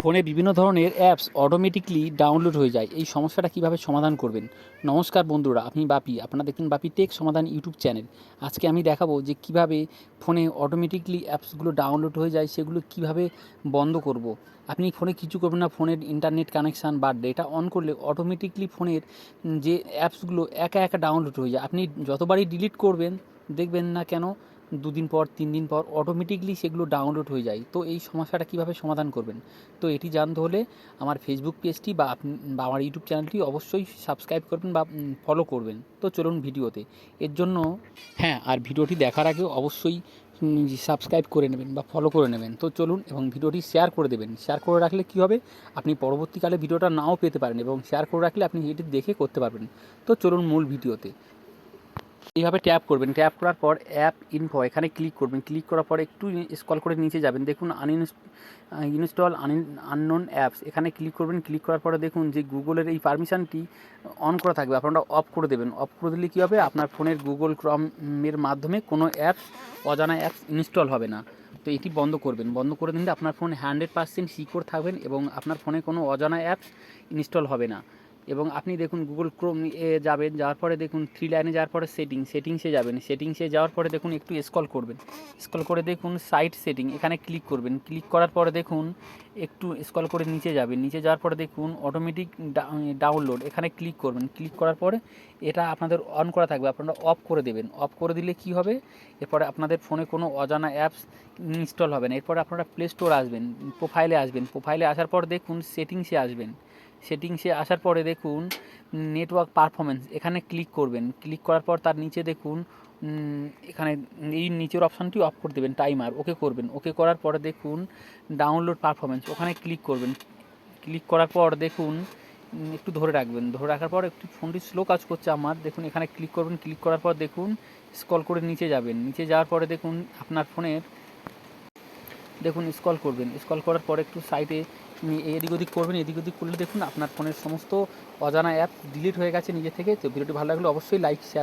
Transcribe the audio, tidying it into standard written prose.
ফোনে বিভিন্ন ধরনের অ্যাপস অটোমেটিকলি ডাউনলোড হয়ে যায়। এই সমস্যাটা কীভাবে সমাধান করবেন? নমস্কার বন্ধুরা, আমি বাপি। আপনারা দেখুন বাপি টেক সমাধান ইউটিউব চ্যানেল। আজকে আমি দেখাবো যে কীভাবে ফোনে অটোমেটিকলি অ্যাপসগুলো ডাউনলোড হয়ে যায়, সেগুলো কীভাবে বন্ধ করব। আপনি ফোনে কিছু করবেন না, ফোনের ইন্টারনেট কানেকশান বা ডেটা অন করলে অটোমেটিকলি ফোনের যে অ্যাপসগুলো একা একা ডাউনলোড হয়ে যায়। আপনি যতবারই ডিলিট করবেন দেখবেন না কেন 2 দিন পর 3 দিন পর অটোমেটিকলি সেগুলো ডাউনলোড হয়ে যায়। তো এই সমস্যাটা কীভাবে সমাধান করবেন? তো এটি জানতে হলে আমার ফেসবুক পেজটি বা আমার ইউটিউব চ্যানেলটি অবশ্যই সাবস্ক্রাইব করবেন বা ফলো করবেন। তো চলুন ভিডিওতে। এর জন্য হ্যাঁ, আর ভিডিওটি দেখার আগে অবশ্যই সাবস্ক্রাইব করে নেবেন বা ফলো করে নেবেন। তো চলুন, এবং ভিডিওটি শেয়ার করে দেবেন। শেয়ার করে রাখলে কী হবে, আপনি পরবর্তীকালে ভিডিওটা নাও পেতে পারেন, এবং শেয়ার করে রাখলে আপনি এটি দেখে করতে পারবেন। তো চলুন মূল ভিডিওতে। এইভাবে ট্যাপ করবেন, ট্যাপ করার পর অ্যাপ ইনফো এখানে ক্লিক করবেন। ক্লিক করার পর একটু স্ক্রল করে নিচে যাবেন, দেখুন ইনস্টল আননোন অ্যাপস এখানে ক্লিক করবেন। ক্লিক করার পরে দেখুন যে গুগলের এই পারমিশনটি অন করা থাকবে, আপনারা অফ করে দেবেন। অফ করে দিলে কী হবে, আপনার ফোনের গুগল ক্রমের মাধ্যমে কোনো অ্যাপস, অজানা অ্যাপস ইনস্টল হবে না। তো এটি বন্ধ করবেন। বন্ধ করে দিলে আপনার ফোন 100% সিকিউর থাকবেন, এবং আপনার ফোনে কোনো অজানা অ্যাপস ইনস্টল হবে না। এবং আপনি দেখুন গুগল ক্রোম যাবেন, যাওয়ার পরে দেখুন 3 লাইনে যাওয়ার পরে সেটিংসে যাবেন। সেটিংসে যাওয়ার পরে দেখুন একটু স্ক্রল করবেন। স্ক্রল করে দেখুন সাইট সেটিং এখানে ক্লিক করবেন। ক্লিক করার পরে দেখুন একটু স্ক্রল করে নিচে যাবেন। নিচে যাওয়ার পরে দেখুন অটোমেটিক ডাউনলোড এখানে ক্লিক করবেন। ক্লিক করার পরে এটা আপনাদের অন করা থাকবে, আপনারা অফ করে দেবেন। অফ করে দিলে কি হবে, এরপরে আপনাদের ফোনে কোনো অজানা অ্যাপস ইনস্টল হবে না। এরপরে আপনারা প্লে স্টোর আসবেন, প্রোফাইলে আসবেন। প্রোফাইলে আসার পর দেখুন সেটিংসে আসবেন। সেটিংসে আসার পরে দেখুন নেটওয়ার্ক পারফরমেন্স এখানে ক্লিক করবেন। ক্লিক করার পর তার নিচে দেখুন এখানে এই নিচের অপশানটি অফ করে দেবেন, টাইমার ওকে করবেন। ওকে করার পরে দেখুন ডাউনলোড পারফরমেন্স ওখানে ক্লিক করবেন। ক্লিক করার পর দেখুন একটু ধরে রাখবেন। ধরে রাখার পর একটু ফোনটি স্লো কাজ করছে আমার, দেখুন এখানে ক্লিক করবেন। ক্লিক করার পর দেখুন স্ক্রল করে নিচে যাবেন। নিচে যাওয়ার পরে দেখুন আপনার ফোনের দেখুন স্ক্রল করবেন। স্ক্রল করার পর একটু সাইডে এদিক ওদিক করবেন। এদিক ওদিক করলে দেখুন আপনার ফোনের সমস্ত অজানা অ্যাপ ডিলিট হয়ে গেছে নিজে থেকে। তো ভিডিওটি ভালো লাগলে অবশ্যই লাইক শেয়ার